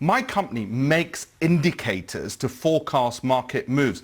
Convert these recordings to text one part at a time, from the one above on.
My company makes indicators to forecast market moves.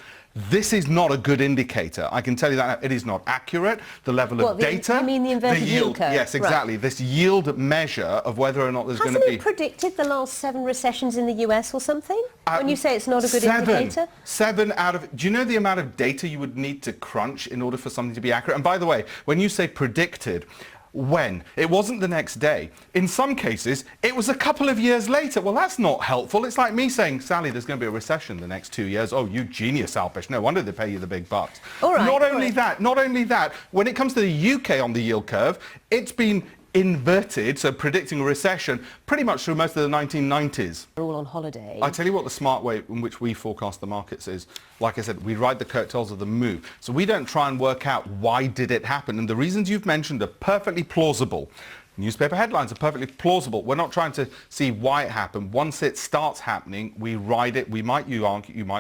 This is not a good indicator. I can tell you that. It is not accurate. The level of data... You mean the inverted yield curve? Yes, exactly. Right. This yield measure of whether or not there's going to be... Hasn't it predicted the last 7 recessions in the US or something? When you say it's not a good indicator? 7 out of... Do you know the amount of data you would need to crunch in order for something to be accurate? And by the way, when you say predicted... When? It wasn't the next day. In some cases, it was a couple of years later. Well, that's not helpful. It's like me saying, Sally, there's going to be a recession the next 2 years. Oh, you genius, Alpesh. No wonder they pay you the big bucks. All right, not only that, when it comes to the UK on the yield curve, it's been inverted, so predicting a recession, pretty much through most of the 1990s. We're all on holiday. I tell you what the smart way in which we forecast the markets is, like I said, we ride the coattails of the move. So we don't try and work out why did it happen. And the reasons you've mentioned are perfectly plausible. Newspaper headlines are perfectly plausible. We're not trying to see why it happened. Once it starts happening, we ride it. You might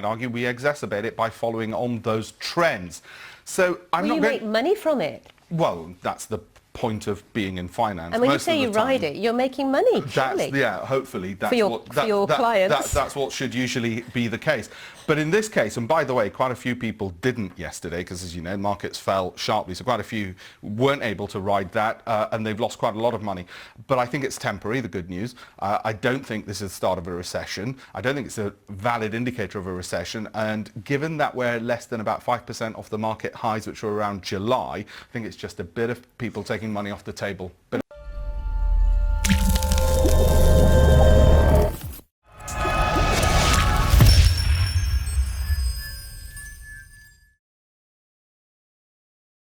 argue we exacerbate it by following on those trends. So you make money from it. Well, that's the point of being in finance. And when you say you ride it, you're making money, surely. Yeah, hopefully. That's for your clients. That's what should usually be the case. But in this case, and by the way, quite a few people didn't yesterday because, as you know, markets fell sharply, so quite a few weren't able to ride that, and they've lost quite a lot of money. But I think it's temporary, the good news. I don't think this is the start of a recession. I don't think it's a valid indicator of a recession, and given that we're less than about 5% off the market highs, which were around July, I think it's just a bit of people taking money off the table.